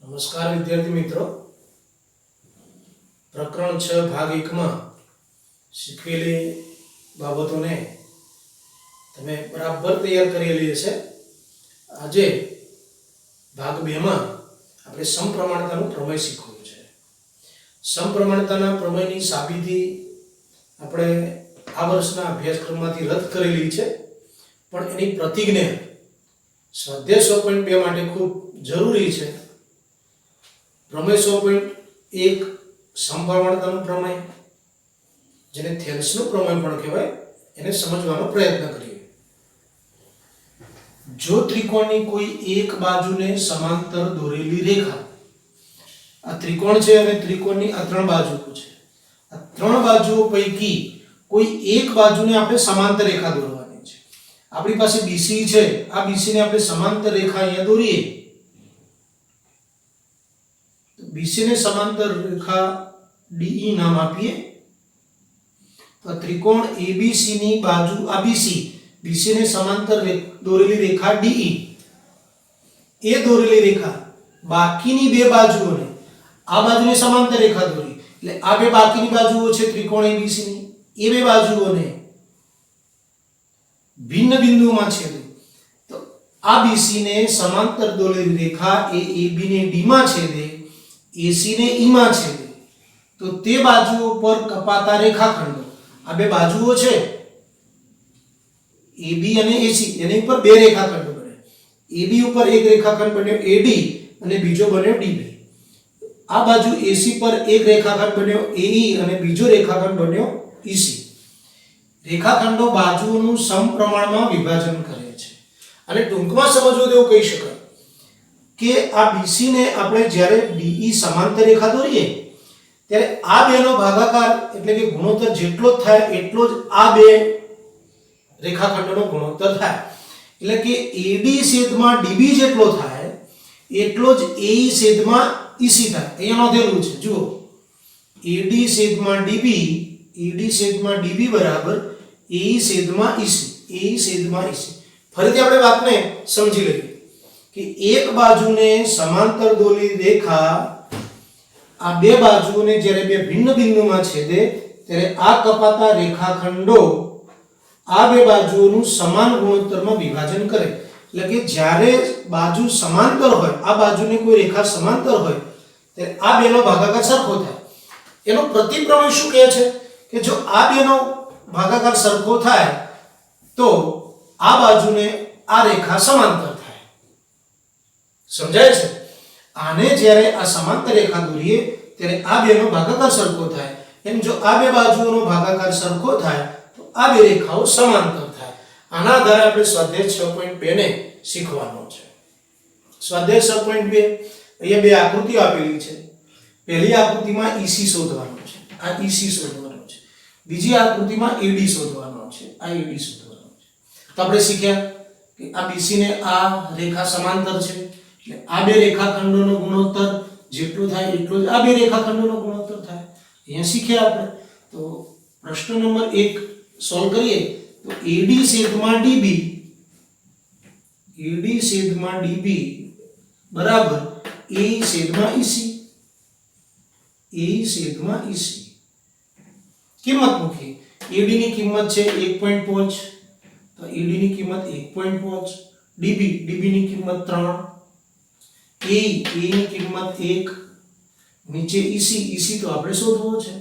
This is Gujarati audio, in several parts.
નમસ્કાર વિદ્યાર્થી મિત્રો, પ્રકરણ 6 ભાગ 1 માં શીખવેલી બાબતોને તમે બરાબર તૈયાર કરેલી હશે। આજે ભાગ 2 માં આપણે સમપ્રમાણતાનું પ્રમેય શીખવું છે। સમપ્રમાણતાના પ્રમેયની સાબિતી આપણે આ વર્ષના અભ્યાસક્રમમાંથી રદ કરેલી છે, પણ એની પ્રતિજ્ઞા સ્વાધ્યાય 6.2 માટે ખૂબ જરૂરી છે। પ્રમેય 6.1 સમપ્રમાણતાનું પ્રમેય, જેને થેલ્સનું પ્રમેય પણ કહેવાય, એને સમજવાનો પ્રયત્ન કરીએ। જો ત્રિકોણની કોઈ એક બાજુને સમાંતર દોરેલી રેખા, આ ત્રિકોણ છે અને ત્રિકોણની આ ત્રણ બાજુઓ છે, આ ત્રણ બાજુઓ પૈકી કોઈ એક બાજુને આપણે સમાંતર રેખા દોરવાની છે। આપણી પાસે BC છે, આ BC ને આપણે સમાંતર રેખા અહીંયા દોરીએ, BC ने समांतर रेखा DE नाम आपीए तो त्रिकोण ABC ની બાજુ આ BC ને સમાંતર દોરેલી રેખા DE, એ દોરેલી રેખા બાકીની બે બાજુઓને, આ બાજુને સમાંતર રેખા દોરી એટલે આ બે બાકીની બાજુઓ છે ત્રિકોણ ABC ની, એ બે બાજુઓને ભિન્ન બિંદુઓમાં છેદે તો આ BC ને સમાંતર દોરેલી રેખા એ AB ને D માં છેદે, AC ने E માં છેદે તો તે બાજુઓ પર કપાતા રેખાખંડો, આ બે બાજુઓ છે AB અને AC, એની ઉપર બે રેખાખંડો બને। AB ઉપર એક રેખાખંડ બન્યો AD અને બીજો બન્યો DB। આ બાજુ AC પર એક રેખાખંડ બન્યો AE અને બીજો રેખાખંડ બન્યો EC। રેખાખંડો બાજુઓનું સમપ્રમાણમાં વિભાજન કરે છે અને ટૂંકમાં સમજવું તેવું કહી શકાય કે આ BC ને આપણે જ્યારે DE સમાંતર રેખા દોરીએ ત્યારે આ બેનો ભાગાકાર એટલે કે ગુણોત્તર જેટલો જ થાય એટલો જ આ બે રેખાખંડોનો ગુણોત્તર થાય, એટલે કે AD છેદમાં DB જેટલો થાય એટલો જ AE છેદમાં EC થાય। અહીંયા નોંધેલું છે, જુઓ, AD છેદમાં DB બરાબર AE છેદમાં EC, AE છેદમાં EC। ફરીથી આપણે વાતને સમજી લઈએ કે એક બાજુને સમાંતર દોરેલી રેખા આ બે બાજુઓને જ્યારે બે ભિન્ન બિંદુમાં છેદે ત્યારે આ કપાતા રેખાખંડો આ બે બાજુઓનું સમાન ગુણોત્તરમાં વિભાજન કરે। એટલે કે જ્યારે બાજુ સમાંતર હોય, આ બાજુની કોઈ રેખા સમાંતર હોય ત્યારે આ બેનો ભાગાકાર સરખો થાય। એનો પ્રતિપ્રમેય શું કહે છે કે જો આ બેનો ભાગાકાર સરખો થાય તો આ બાજુને આ રેખા સમાંતર, સમજાય છે? આને જ્યારે આ સમાંતર રેખા દોરીએ ત્યારે આ બેનો ભાગાકાર સરખો થાય, એમ જો આ બે બાજુઓનો ભાગાકાર સરખો થાય તો આ બે રેખાઓ સમાંતર થાય। આના આધારે આપણે સ્વાધ્યાય 6.2 ને શીખવાનો છે। સ્વાધ્યાય 6.2 અહીંયા બે આકૃતિઓ આપેલી છે। પહેલી આકૃતિમાં EC શોધવાનો છે, આ EC શોધવાનો છે। બીજી આકૃતિમાં AD શોધવાનો છે, આ AD શોધવાનો છે। તો આપણે શીખ્યા કે આ BC ને આ રેખા સમાંતર છે એટલે આ બે રેખાખંડોનો ગુણોત્તર જેટલો થાય એટલો જ આ બે રેખાખંડોનો ગુણોત્તર થાય। અહીંયા શીખ્યા આપણે। તો પ્રશ્ન નંબર 1 સોલ્વ કરીએ તો AD છેદમાં DB બરાબર AE છેદમાં EC। કિંમત મૂકી, AD ની કિંમત છે 1.5 તો AD ની કિંમત 1.5, DB ની કિંમત 3, AE ની કિંમત 1, નીચે EC તો આપણે શોધવો છે,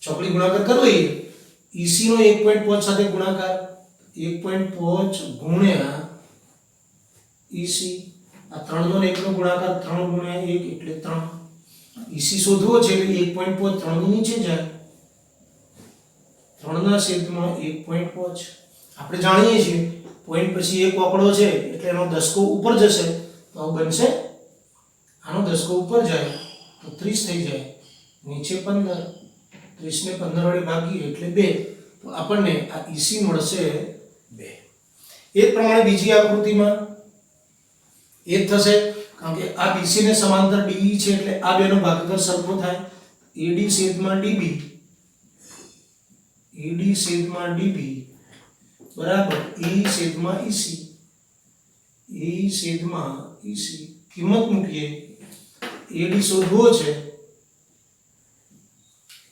ચોકડી ગુણાકાર કરવો છે। EC નો 1.5 સાથે ગુણાકાર, 1.5 ગુણ્યા EC, આ 3 નો 1 નો ગુણાકાર 3 ગુણ્યા 1 એટલે 3। EC શોધવો છે એટલે 1.5 3 ની નીચે જાય, 3 ના છેદમાં 1.5। આપણે જાણીએ છીએ પોઈન્ટ પછી એક આંકડો છે એટલે એનો દશકો ઉપર જશે તો બનશે, આનો દશકો ઉપર જાય તો 30 થઈ જાય, નીચે 15, 30 ને 15 વડે ભાગીએ એટલે 2 તો આપણને આ EC મળશે 2। એ જ પ્રમાણે બીજી આકૃતિમાં એ જ થશે, કારણ કે આ BC ને સમાંતર DE છે એટલે આ બેનો ભાગાકાર સરખો થાય। AD છેદમાં DB બરાબર AE છેદમાં EC, AE છેદમાં EC। કિંમત મૂકીએ AD શોધવો છે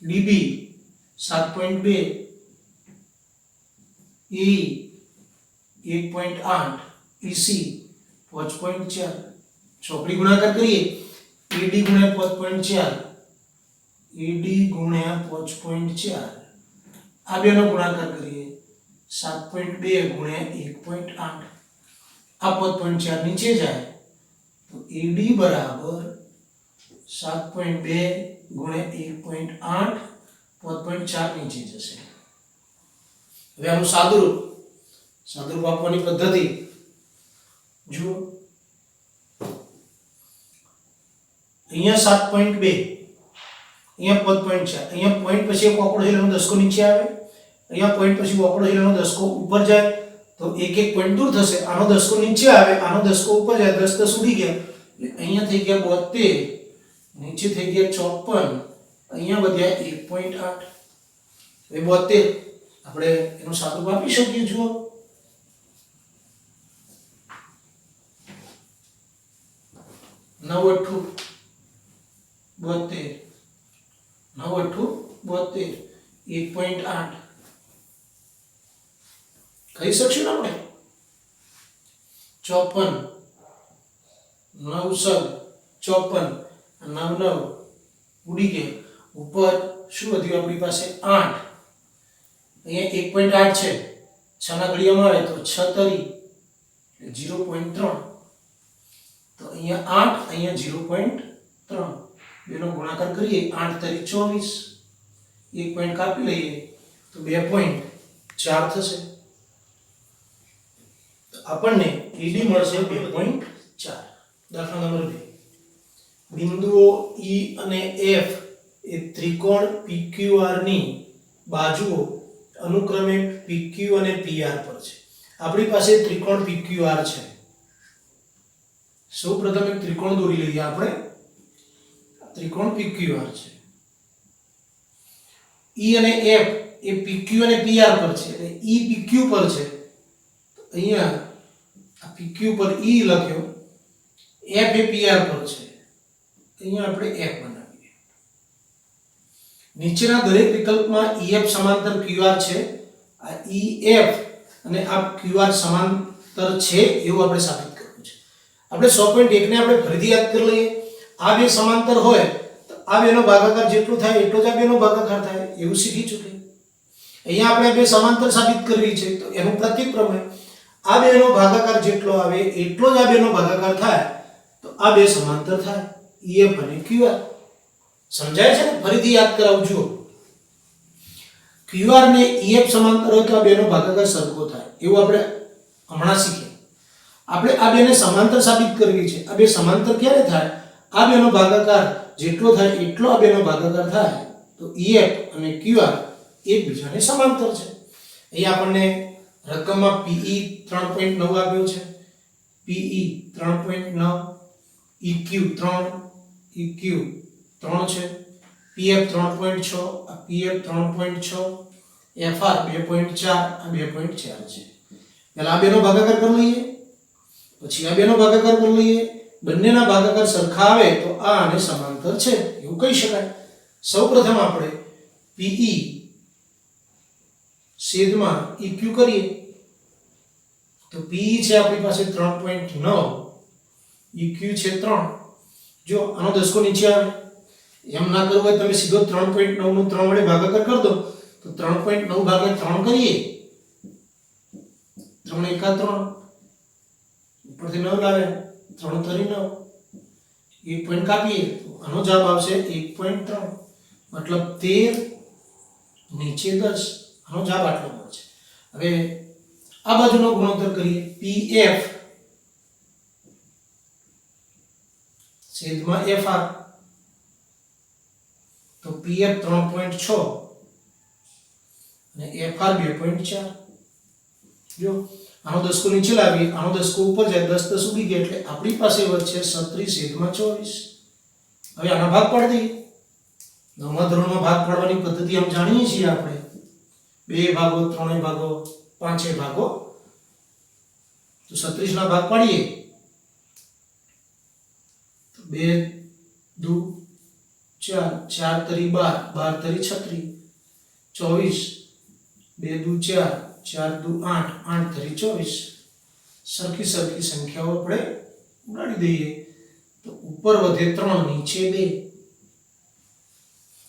DB 7.2 AE 1.8 EC 5.4 ચોકડી ગુણાકાર કરીએ AD ગુણ્યા 5.4 AD ગુણ્યા 5.4 આ બેનો ગુણાકાર કરીએ 7.2 ગુણ્યા 1.8 આ 5.4 નીચે જાય તો AD બરાબર 7.2 ગુણ્યા 1.8 5.4 નીચે જશે હવે આનું સાદુરૂપ આપવાની પદ્ધતિ જુઓ અહીંયા 7.2 અહીંયા 5.4 અહીંયા પોઈન્ટ પછી એક ઓકળો હિલનો દસકો નીચે આવે અહીંયા પોઈન્ટ પછી ઓકળો હિલનો દસકો ઉપર જાય તો એક એક પોઈન્ટ દૂર થશે આનો દસકો નીચે આવે આનો દસકો ઉપર જાય 10 10 ઉડી ગયા એટલે અહીંયા થઈ ગયા 72 નીચે થઈ ગયા 54 અહીંયા વધ્યા 1.8 હવે 72 આપણે એનું સાદુરૂપ આપી શકીએ જુઓ 9 8 72 9 8 72 1.8 કહી શકશું ને આપણે 54 9 સગ 54 9 9 ઉડી ગયા ઉપર શું વધ્યું આપણી પાસે 8 અહીંયા 1.8 છે 6 ના ઘડિયામાં આવે તો 6 તરી 0.3 તો અહીંયા 8 અહીંયા 0.3 બેનો ગુણાકાર કરીએ 8 તરી 24 1 પોઈન્ટ કાપી લઈએ તો 2.4 થશે તો આપણને AD મળશે 2.4 દાખલા નંબર 2 બિંદુઓ E અને F એ ત્રિકોણ PQR ની બાજુઓ અનુક્રમે PQ અને PR પર છે આપણી પાસે ત્રિકોણ PQR છે સૌપ્રથમ એક ત્રિકોણ દોરી લઈએ આપણે ત્રિકોણ PQR છે E અને F એ PQ અને PR પર છે એટલે E PQ પર છે તો અહીંયા આ PQ પર E લખ્યો F એ PR પર છે અહીંયા આપણે F બનાવીએ નીચેના દરેક વિકલ્પમાં EF સમાંતર QR છે આ EF અને આ QR સમાંતર છે એવું આપણે સાબિત કરવું છે આપણે 100.1 ને આપણે ફરીથી યાદ કરી લઈએ આ બે સમાંતર હોય તો આ બેનો ભાગાકાર જેટલો થાય એટલો જ આ બેનો ભાગાકાર થાય એવું શીખી ચૂકે અહીંયા આપણે બે સમાંતર સાબિત કરવી છે તો એનું પ્રતીક પ્રમેય આ બેનો ભાગાકાર જેટલો આવે એટલો જ આ બેનો ભાગાકાર થાય તો આ બે સમાંતર થાય EF અને QR સમજાય છે ને ફરીથી યાદ કરાવજો QR ને EF સમાંતર હોય તો આ બેનો ભાગાકાર સરખો થાય એવું આપણે હમણાં શીખ્યા આપણે આ બેને સમાંતર સાબિત કરવી છે આ બે સમાંતર ક્યારે થાય આ બેનો ભાગાકાર જેટલો થાય એટલો આ બેનો ભાગાકાર થાય તો EF અને QR એકબીજાને સમાંતર છે અહીં આપણને રકમમાં PE 3.9 આપ્યો છે PE 3.9 EQ 3 EQ 3 છે PF 3.6 આ PF 3.6 FR 2.4 આ 2.4 છે પહેલા આ બેનો ભાગાકાર કરી લઈએ પછી આ બેનો ભાગાકાર કરી લઈએ બંનેના ભાગાકાર સરખા આવે તો આ અને સમાંતર છે એવું કહી શકાય સૌપ્રથમ આપણે PE છેદમાં EQ કરીએ તો PE છે આપણી પાસે 3.9 EQ છે 3 જો આનો દસકો નીચે આવે એમ ના કરવું હોય તમે સીધો 3.9 નું 3 વડે ભાગાકાર કરી દો તો 3.9 ભાગ્યા 3 કરીએ 3 એકા 3 ઉપરથી 9 લાવે 3 તરી 9 1 પોઈન્ટ કાપીએ તો આનો જવાબ આવશે 1.3 મતલબ 13 નીચે 10 આનો જવાબ આટલો મળશે હવે આ બાજુનો ગુણોત્તર કરીએ PF છેદમાં FR તો PF 3.6 અને FR 2.4 જો આનો દસકો નીચે લાવીએ આનો દસકો ઉપર જાય 10 10 ઉડી ગયા એટલે આપણી પાસે વધશે 37/24 હવે આના ભાગ પાડી દઈએ નવમા ધોરણમાં ભાગ પાડવાની પદ્ધતિ આમ જાણીએ છીએ આપણે 2 ભાગો 3 ભાગો 5 ભાગો તો 37 ના ભાગ પાડીએ 2 દુ 4, 4 તરી 12, 12 તરી 36, 24, 2 દુ 4, 4 દુ 8, 8 તરી 24. સરખી સરખી સંખ્યાઓ આપણે ઉડાડી દઈએ તો ઉપર વધે 3, નીચે 2.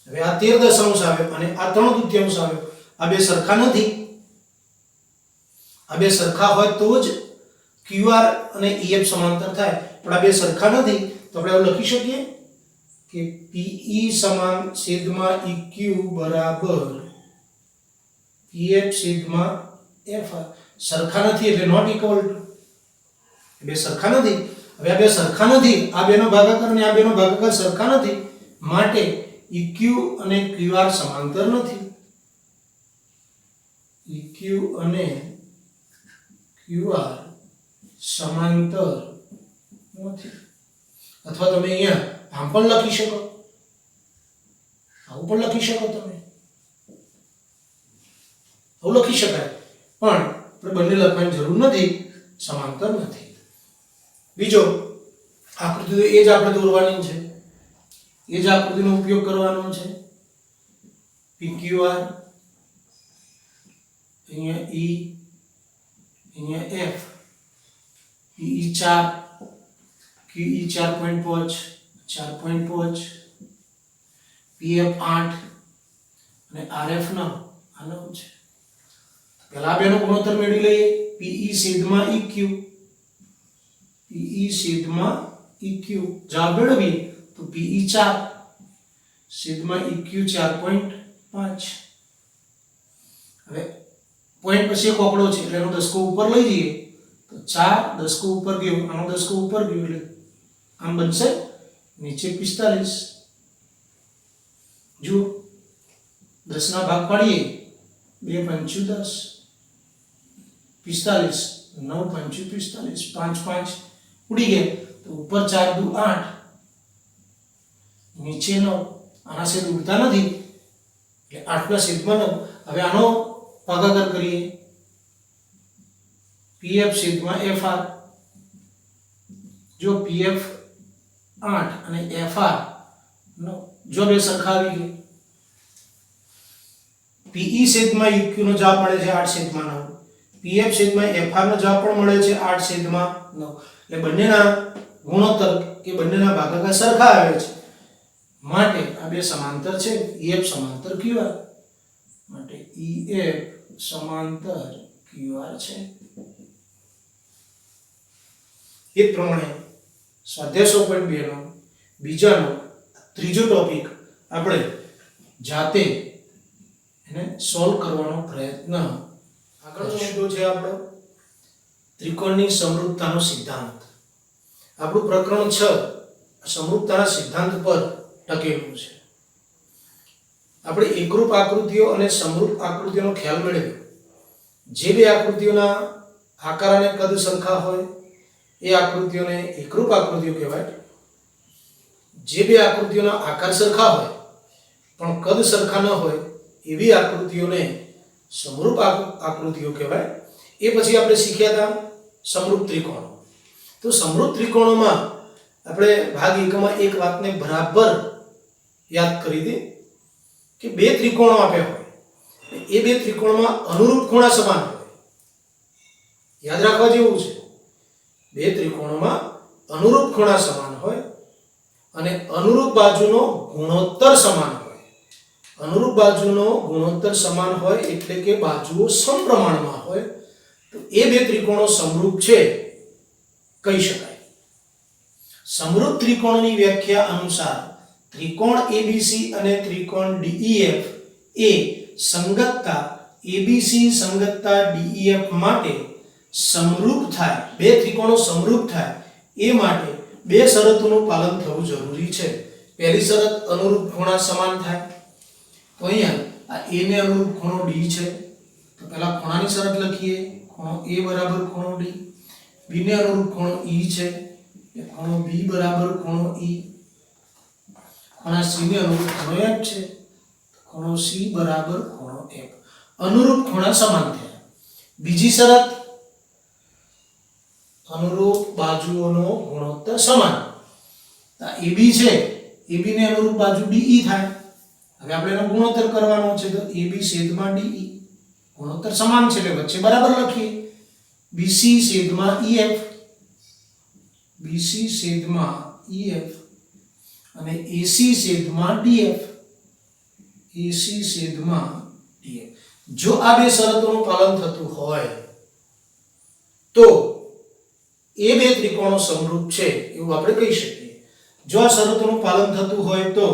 હવે આ 13 દશાંશ આવ્યો અને આ 3 દૂત્યાંશ આવ્યો. આ બે સરખા નથી. આ બે સરખા હોય તો જ QR અને EF સમાંતર થાય. પણ આ બે સરખા નથી તો આપણે એવું લખી શકીએ કે PE સમાન છેદમાં EQ બરાબર PF છેદમાં FR. સરખા નથી એટલે નોટ ઇક્વલ ટુ. બે સરખા નથી. હવે આ બે સરખા નથી. આ બેનો ભાગાકાર અને આ બેનો ભાગાકાર સરખા નથી. માટે EQ અને QR સમાંતર નથી. EQ અને QR સમાંતર નથી. અથવા તમે અહીંયા આમ પણ લખી શકો, આવું પણ લખી શકો તમે, આવું લખી શકાય. પણ આપણે બંને લખવાની જરૂર નથી, સમાંતર નથી. બીજો આકૃતિ તો એ જ આપણે દોરવાની છે, એ જ આકૃતિનો ઉપયોગ કરવાનો છે. PQR અહીંયા E, અહીંયા F, PE 4, QE 4.5, 4.5, PF 8 અને RF 9. આ 9 છે. પહેલા બેનો ગુણોત્તર મેળવી લઈએ. PE છેદમાં EQ, PE છેદમાં EQ જવાબ મેળવીએ તો PE 4 છેદમાં EQ 4.5. હવે પોઈન્ટ પછી એક આંકડો છે એટલે એનો દસકો ઉપર લઈ જઈએ તો 4 દસકો ઉપર ગયો, આનો દસકો ઉપર ગયો એટલે આમ બનશે નીચે 45. જો 10 ના ભાગ પાડીએ 2 પંચું 10, 45, 9 પંચું 45, 5 5 ઉડી ગયા તો ઉપર 4 દુ 8, નીચે 9. આના છેદ ઉડતા નથી એટલે 8 ના છેદમાં 9. હવે આનો ભાગાકાર કરીએ. PF છેદમાં FR. જો PF 8 અને FR 9, જો બે સરખા આવી ગયા. PE છેદમાં EQ નો જવાબ મળે છે 8 છેદમાં 9. PF છેદમાં FR નો જવાબ પણ મળે છે 8 છેદમાં 9. એટલે બંનેના ગુણોત્તર કે બંનેના ભાગાકાર સરખા આવે છે. માટે આ બે સમાંતર છે. EF સમાંતર QR. માટે EF સમાંતર QR છે. એ પ્રમાણે સ્વાધ્યાય 6.2 નો બીજાનો ત્રીજો ટોપિક આપણે જાતે એને સોલ્વ કરવાનો પ્રયત્ન. આગળનો મુદ્દો છે આપણો ત્રિકોણની સમરૂપતાનો સિદ્ધાંત. આપણું પ્રકરણ 6 સમરૂપતાના સિદ્ધાંત પર ટકેલું છે. આપણે એકરૂપ આકૃતિઓ અને સમરૂપ આકૃતિઓનો ખ્યાલ મેળવ્યો. જે બે આકૃતિઓના આકાર અને કદ સરખા હોય એ આકૃતિઓને એકરૂપ આકૃતિઓ કહેવાય. જે બે આકૃતિઓના આકાર સરખા હોય પણ કદ સરખા ન હોય એવી આકૃતિઓને સમરૂપ આકૃતિઓ કહેવાય. એ પછી આપણે શીખ્યા હતા સમરૂપ ત્રિકોણો. તો સમરૂપ ત્રિકોણોમાં આપણે ભાગ 1 માં એક વાતને બરાબર યાદ કરી દે કે બે ત્રિકોણો આપ્યા હોય, એ બે ત્રિકોણમાં અનુરૂપ ખૂણા સમાન હોય. યાદ રાખવા જેવું છે. બે ત્રિકોણોમાં અનુરૂપ ખૂણા સમાન હોય અને અનુરૂપ બાજુનો ગુણોત્તર સમાન હોય. અનુરૂપ બાજુનો ગુણોત્તર સમાન હોય એટલે કે બાજુઓ સમપ્રમાણમાં હોય તો એ બે ત્રિકોણો સમરૂપ છે કહી શકાય. સમરૂપ ત્રિકોણની વ્યાખ્યા અનુસાર ત્રિકોણ ABC અને ત્રિકોણ DEF એ સંગતતા ABC સંગતતા DEF માટે સમરૂપ થાય, બે ત્રિકોણો સમરૂપ થાય એ માટે બે શરતોનું પાલન થવું જરૂરી છે. પહેલી શરત અનુરૂપ ખૂણા સમાન થાય. તો અહીંયા આ A ને અનુરૂપ ખૂણો D છે તો પહેલા ખૂણાની શરત લખીએ. ખૂણો A બરાબર ખૂણો D. B ને અનુરૂપ ખૂણો E છે એટલે ખૂણો B બરાબર ખૂણો E. ખૂણા C ને અનુરૂપ ખૂણો F છે ખૂણો C બરાબર ખૂણો F. અનુરૂપ ખૂણા સમાન થયા. બીજી શરત અનુરૂપ બાજુઓનો ગુણોત્તર સમાન. તો AB છે, AB ને અનુરૂપ બાજુ DE થાય. હવે આપણે એનો ગુણોત્તર કરવાનો છે, તો AB છેદમાં DE ગુણોત્તર સમાન છે એટલે વચ્ચે બરાબર લખીએ. BC છેદમાં EF, BC છેદમાં EF અને AC છેદમાં DF, AC છેદમાં DF. જો આ બે શરતોનું પાલન થતું હોય તો એ બે ત્રિકોણો સમરૂપ છે એવું આપણે કહી શકીએ. જો આ શરતોનું પાલન થતું હોય તો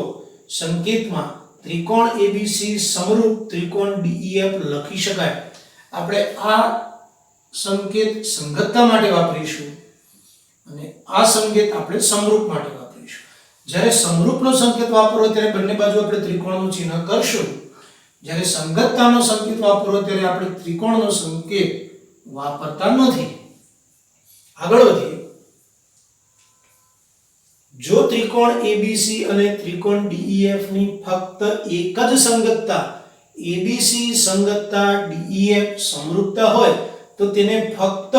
સંકેતમાં ત્રિકોણ ABC સમરૂપ ત્રિકોણ DEF લખી શકાય. આપણે આ સંકેત સંગતતા માટે વાપરીશું અને આ સંકેત આપણે સમરૂપ માટે વાપરીશું. જ્યારે સમરૂપનો સંકેત વાપરવો ત્યારે બંને બાજુ આપણે ત્રિકોણનું ચિહ્ન કરશું. જ્યારે સંગતતાનો સંકેત વાપરવો ત્યારે આપણે ત્રિકોણનો સંકેત વાપરતા નથી. આગળ વધીએ. જો ત્રિકોણ ABC અને ત્રિકોણ DEF ની ફક્ત એક જ સંગતતા ABC સંગતતા DEF સમરૂપતા હોય તો તેને ફક્ત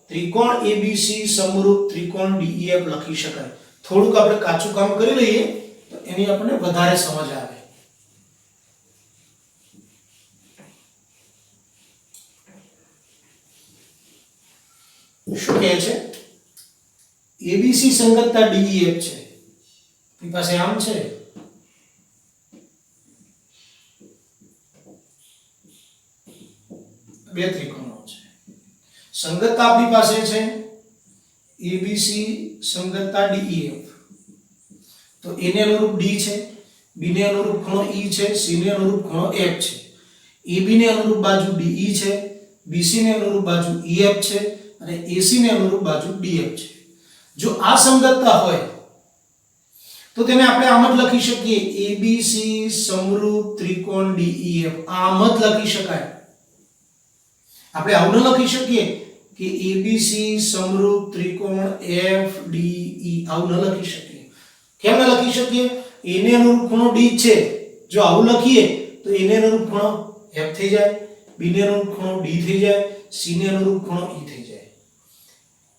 ત્રિકોણ ABC સમરૂપ ત્રિકોણ DEF લખી શકાય. થોડુંક આપણે કાચું કામ કરી લઈએ તો એની આપણને વધારે સમજ આવે. શું કહે છે? ABC સંગતતા DEF છે, આપણી પાસે આમ છે. બે ત્રિકોણો છે. સંગતતા આપણી પાસે છે ABC સંગતતા DEF. તો A ને અનુરૂપ D છે, B ને અનુરૂપ ખૂણો E છે, C ને અનુરૂપ ખૂણો F છે. AB ને અનુરૂપ બાજુ DE છે, BC ને અનુરૂપ બાજુ EF છે અને AC ને અનુરૂપ બાજુ DF છે. જો આ સંગતતા હોય તો તેને આપણે આમ જ લખી શકીએ ABC સમરૂપ ત્રિકોણ DEF. આમ જ લખી શકાય. આપણે આવું ન લખી શકીએ કે ABC સમરૂપ ત્રિકોણ FDE. આવું ન લખી શકીએ. કેમ ન લખી શકીએ? A ને અનુરૂપ ખૂણો D છે. જો આવું લખીએ તો A ને અનુરૂપ ખૂણો F થઈ જાય, B ને અનુરૂપ ખૂણો D થઈ જાય, C ને અનુરૂપ ખૂણો E થઈ જાય.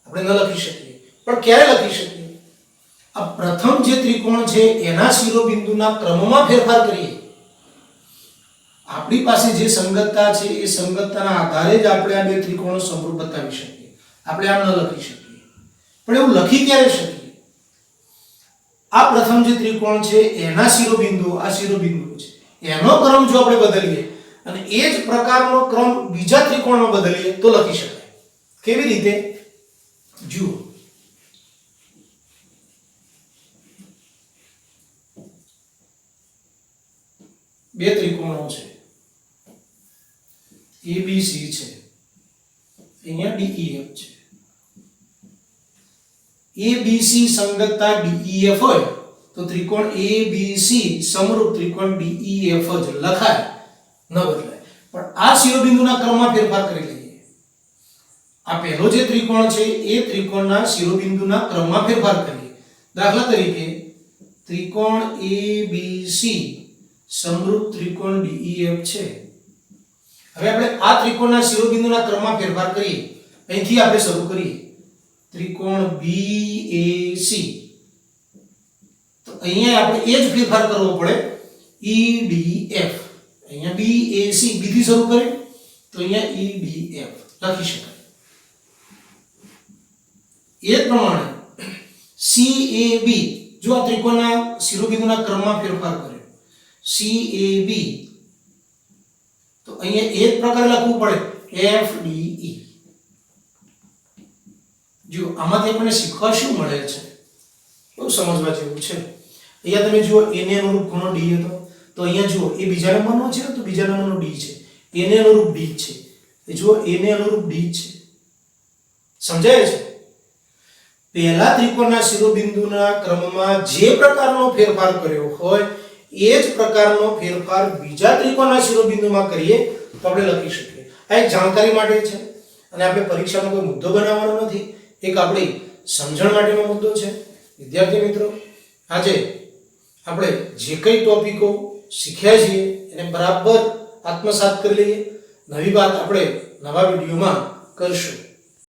આપણે ન લખી શકીએ. પણ ક્યારે લખી શકીએ? આ પ્રથમ જે ત્રિકોણ છે એના શિરોબિંદુના ક્રમમાં ફેરફાર કરીએ. આપણી પાસે જે સંગતતા છે એ સંગતતાના આધારે જ આપણે આ બે ત્રિકોણો સમરૂપ બતાવી શકીએ. આપણે આમ ન લખી શકીએ. પણ એવું લખી ક્યારે શકીએ? આ પ્રથમ જે ત્રિકોણ છે એના શિરોબિંદુ, આ શિરોબિંદુ છે, એનો ક્રમ જો આપણે બદલીએ અને એ જ પ્રકારનો ક્રમ બીજા ત્રિકોણમાં બદલીએ તો લખી શકાય. કેવી રીતે? જુઓ. બે ત્રિકોણો છે, ABC છે, અહીંયા DEF છે. ABC સંગતતા DEF હોય તો ત્રિકોણ ABC સમરૂપ ત્રિકોણ DEF જ લખાય, ન બદલાય. પણ આ શિરોબિંદુના ક્રમમાં ફેરફાર કરી લઈએ. આ પહેલો જે ત્રિકોણ છે એ ત્રિકોણના શિરોબિંદુના ક્રમમાં ફેરફાર કરીએ. દાખલા તરીકે ત્રિકોણ ABC સમરૂપ ત્રિકોણ DEF છે. હવે આપણે આ ત્રિકોણના શિરોબિંદુના ક્રમમાં ફેરફાર કરીએ. અહીંથી આપણે શરૂ કરીએ. ત્રિકોણ BAC, તો અહીંયા આપણે એ જ ફેરફાર કરવો પડે. EDF, અહીંયા BAC B થી શરૂ કરીએ તો અહીંયા EDF લખી શકાય. એ જ પ્રમાણે CAB, જો આ ત્રિકોણના શિરોબિંદુના ક્રમમાં ફેરફાર કરે CAB, તો અહીંયા એ જ પ્રકારે લખવું પડે FDE. જો આમાંથી આપણને શીખવા શું મળે છે? બહુ સમજવા જેવું છે. અહીંયા તમે જુઓ A ને અનુરૂપ ખૂણો D હતો, તો અહીંયા જુઓ એ બીજા નંબરનો છે તો બીજા નંબરનો D છે. A ને અનુરૂપ D છે, એ જુઓ A ને અનુરૂપ D છે. સમજાય છે? પહેલા ત્રિકોણના શિરોબિંદુના ક્રમમાં જે પ્રકારનો ફેરફાર કર્યો હોય એ જ પ્રકારનો ફેરફાર બીજા ત્રિકોણના શિરોબિંદુમાં કરીએ તો આપણે લખી શકીએ. આ એક જાણકારી માટે છે અને આપણે પરીક્ષામાં કોઈ મુદ્દો બનાવવાનો નથી. એક આપણી સમજણ માટેનો મુદ્દો છે. વિદ્યાર્થી મિત્રો, આજે આપણે જે કંઈ ટોપિકો શીખ્યા છીએ એને બરાબર આત્મસાત કરી લઈએ. નવી વાત આપણે નવા વિડીયોમાં કરશું.